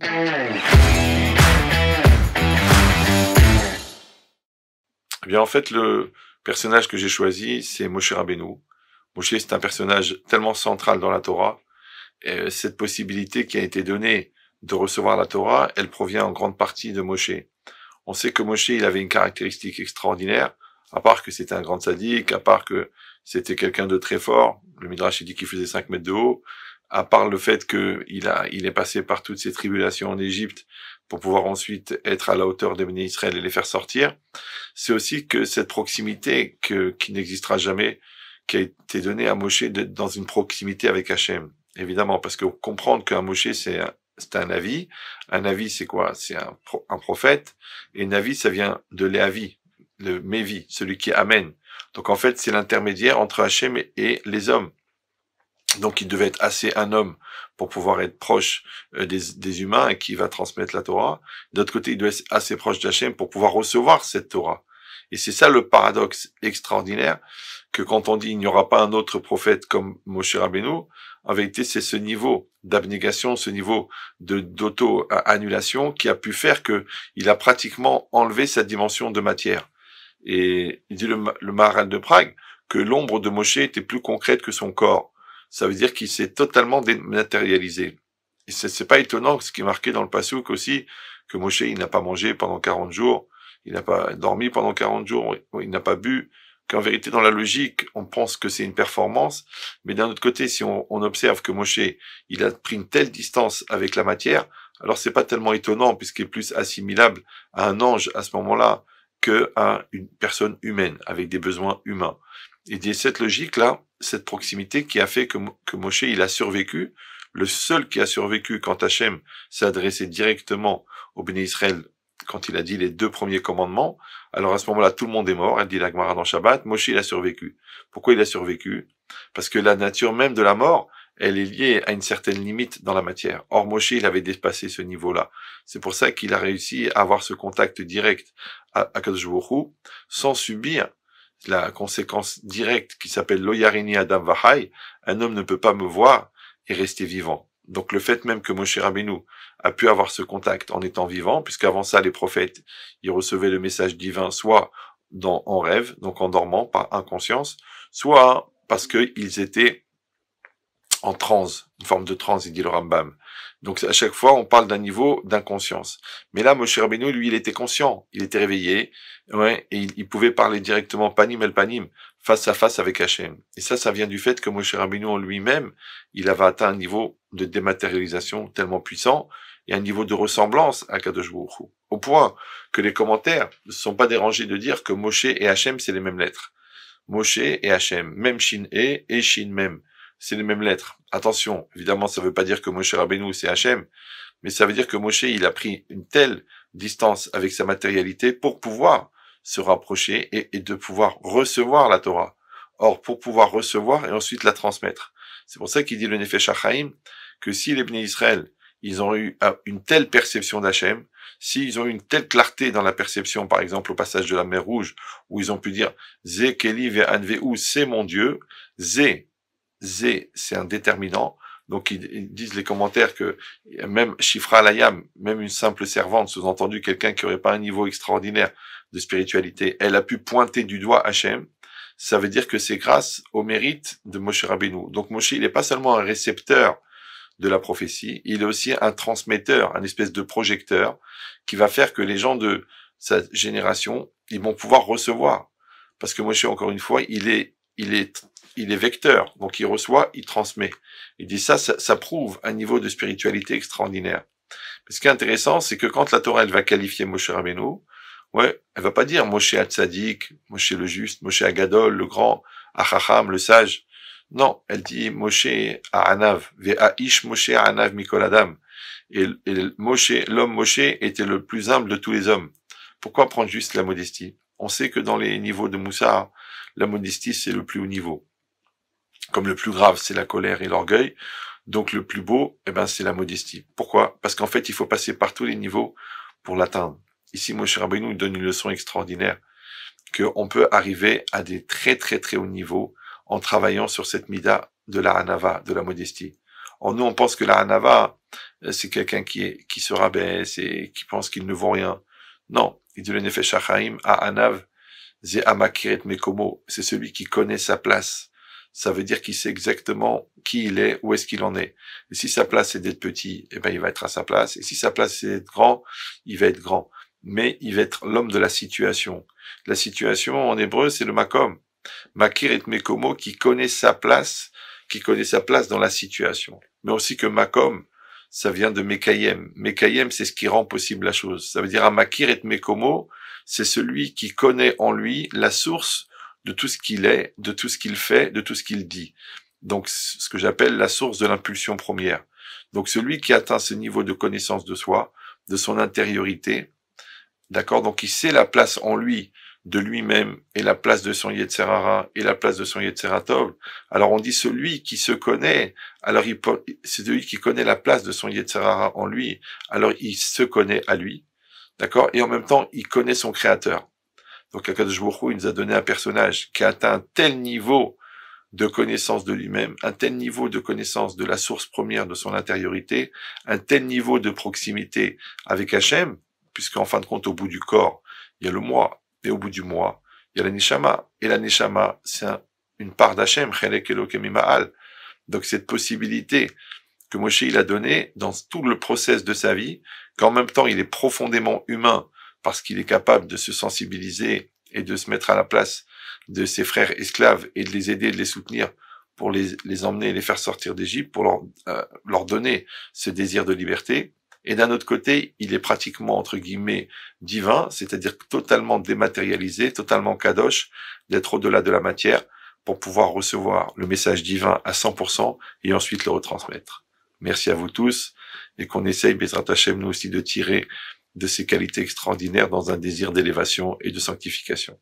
Eh bien, en fait, le personnage que j'ai choisi, c'est Moshe Rabbeinu. Moshe, c'est un personnage tellement central dans la Torah. Et cette possibilité qui a été donnée de recevoir la Torah, elle provient en grande partie de Moshe. On sait que Moshe, il avait une caractéristique extraordinaire, à part que c'était un grand sadique, à part que c'était quelqu'un de très fort. Le Midrash, il dit qu'il faisait 5 mètres de haut. À part le fait il est passé par toutes ces tribulations en Égypte pour pouvoir ensuite être à la hauteur des béné Israël et les faire sortir. C'est aussi que cette proximité qui n'existera jamais, qui a été donnée à Moshe dans une proximité avec Hachem. Évidemment, parce que comprendre qu'un Moshe, c'est un Navi. Un Navi, c'est quoi? C'est un prophète. Et Navi, ça vient de Léavi, le Mévi, celui qui amène. Donc en fait, c'est l'intermédiaire entre Hachem et les hommes. Donc il devait être assez un homme pour pouvoir être proche des humains et qui va transmettre la Torah. D'autre côté, il doit être assez proche d'Hachem pour pouvoir recevoir cette Torah. Et c'est ça le paradoxe extraordinaire, que quand on dit il n'y aura pas un autre prophète comme Moshe Rabbeinu, en vérité c'est ce niveau d'abnégation, ce niveau d'auto-annulation qui a pu faire que il a pratiquement enlevé sa dimension de matière. Et il dit le Maharal de Prague que l'ombre de Moshe était plus concrète que son corps. Ça veut dire qu'il s'est totalement dématérialisé. Et c'est pas étonnant, ce qui est marqué dans le Passouk aussi, que Moshe, il n'a pas mangé pendant 40 jours, il n'a pas dormi pendant 40 jours, il n'a pas bu, qu'en vérité, dans la logique, on pense que c'est une performance, mais d'un autre côté, si on observe que Moshe, il a pris une telle distance avec la matière, alors c'est pas tellement étonnant, puisqu'il est plus assimilable à un ange à ce moment-là, que à une personne humaine, avec des besoins humains. Et il y a cette logique-là, cette proximité qui a fait que Moshe, il a survécu, le seul qui a survécu quand Hachem s'est adressé directement au béné Israël, quand il a dit les 2 premiers commandements, alors à ce moment-là, tout le monde est mort, elle dit la Gemara dans Shabbat, Moshe, il a survécu. Pourquoi il a survécu? Parce que la nature même de la mort, elle est liée à une certaine limite dans la matière. Or, Moshe, il avait dépassé ce niveau-là. C'est pour ça qu'il a réussi à avoir ce contact direct à Kadosh Baruch Hu, sans subir la conséquence directe qui s'appelle Loyarini Adam Vahai, un homme ne peut pas me voir et rester vivant. Donc le fait même que Moshe Rabbeinu a pu avoir ce contact en étant vivant, puisqu'avant ça les prophètes, ils recevaient le message divin soit en rêve, donc en dormant par inconscience, soit parce qu'ils étaient en transe, une forme de transe, il dit le Rambam. Donc à chaque fois, on parle d'un niveau d'inconscience. Mais là, Moshe Rabbeinu, lui, il était conscient, il était réveillé, ouais, et il pouvait parler directement panim el panim, face à face avec Hachem. Et ça vient du fait que Moshe Rabbeinu en lui-même, il avait atteint un niveau de dématérialisation tellement puissant et un niveau de ressemblance à Kadosh Baruch Hu. Au point que les commentaires ne sont pas dérangés de dire que Moshe et Hachem, c'est les mêmes lettres. Moshe et Hachem, même Shin et Shin même. C'est les mêmes lettres. Attention, évidemment, ça ne veut pas dire que Moshe Rabbeinu c'est Hachem, mais ça veut dire que Moshe, il a pris une telle distance avec sa matérialité pour pouvoir se rapprocher et de pouvoir recevoir la Torah. Or, pour pouvoir recevoir et ensuite la transmettre. C'est pour ça qu'il dit le Nefesh HaChaim que si les Bnei Israël, ils ont eu une telle perception d'Hachem, s'ils ont eu une telle clarté dans la perception, par exemple au passage de la mer Rouge, où ils ont pu dire « Zé Keli ve'anve'u, c'est mon Dieu », Zé, c'est un déterminant. Donc ils disent les commentaires que même Shifra Layam, même une simple servante, sous-entendu quelqu'un qui aurait pas un niveau extraordinaire de spiritualité, elle a pu pointer du doigt Hachem. Ça veut dire que c'est grâce au mérite de Moshe Rabbeinu. Donc Moshe, il n'est pas seulement un récepteur de la prophétie, il est aussi un transmetteur, un espèce de projecteur qui va faire que les gens de sa génération, ils vont pouvoir recevoir. Parce que Moshe, encore une fois, il est vecteur, donc il reçoit, il transmet. Il dit ça prouve un niveau de spiritualité extraordinaire. Mais ce qui est intéressant, c'est que quand la Torah, elle va qualifier Moshe Rabbeinu, ouais, elle va pas dire Moshe Hatzadik, Moshe le juste, Moshe Agadol, le grand, Achacham, le sage. Non, elle dit Moshe A'anav, Ve'a'ish Moshe A'anav Mikol Adam. Et Moshe, l'homme Moshe était le plus humble de tous les hommes. Pourquoi prendre juste la modestie? On sait que dans les niveaux de Moussa, la modestie, c'est le plus haut niveau. Comme le plus grave, c'est la colère et l'orgueil. Donc le plus beau, c'est la modestie. Pourquoi? Parce qu'en fait, il faut passer par tous les niveaux pour l'atteindre. Ici, Moshe Rabbeinu nous donne une leçon extraordinaire, qu'on peut arriver à des très très très hauts niveaux en travaillant sur cette mida de la hanava, de la modestie. En nous, on pense que la hanava, c'est quelqu'un qui se rabaisse et qui pense qu'il ne vaut rien. Non, il dit le Nefesh HaChaim à Anav, Ze Amakiret Mekomo, c'est celui qui connaît sa place. Ça veut dire qu'il sait exactement qui il est, où est-ce qu'il en est. Et si sa place c'est d'être petit, eh ben il va être à sa place. Et si sa place c'est d'être grand, il va être grand. Mais il va être l'homme de la situation. La situation en hébreu c'est le makom. Makir et Mekomo qui connaît sa place dans la situation. Mais aussi que makom, ça vient de Mekayem. Mekayem, c'est ce qui rend possible la chose. Ça veut dire un Makir et Mekomo, c'est celui qui connaît en lui la source de tout ce qu'il est, de tout ce qu'il fait, de tout ce qu'il dit. Donc, ce que j'appelle la source de l'impulsion première. Donc, celui qui atteint ce niveau de connaissance de soi, de son intériorité, d'accord? Donc, il sait la place en lui, de lui-même, et la place de son Yetzer Hara, et la place de son Yetzer Tov. Alors, on dit celui qui se connaît, alors c'est celui qui connaît la place de son Yetzer Hara en lui, alors il se connaît à lui, d'accord? Et en même temps, il connaît son créateur. Donc, Akadosh Baruch Hu, il nous a donné un personnage qui a atteint un tel niveau de connaissance de lui-même, un tel niveau de connaissance de la source première de son intériorité, un tel niveau de proximité avec Hachem, puisqu'en fin de compte, au bout du corps, il y a le moi, et au bout du moi, il y a la Neshama, et la Neshama, c'est une part d'Hachem, Chelek Elokem Ima'al. Donc, cette possibilité que Moshe il a donnée dans tout le process de sa vie, qu'en même temps, il est profondément humain, parce qu'il est capable de se sensibiliser et de se mettre à la place de ses frères esclaves et de les aider, de les soutenir pour les emmener et les faire sortir d'Égypte, pour leur donner ce désir de liberté. Et d'un autre côté, il est pratiquement, entre guillemets, divin, c'est-à-dire totalement dématérialisé, totalement kadosh, d'être au-delà de la matière, pour pouvoir recevoir le message divin à 100% et ensuite le retransmettre. Merci à vous tous, et qu'on essaye, Bezrat Hashem, nous aussi, de tirer de ces qualités extraordinaires dans un désir d'élévation et de sanctification.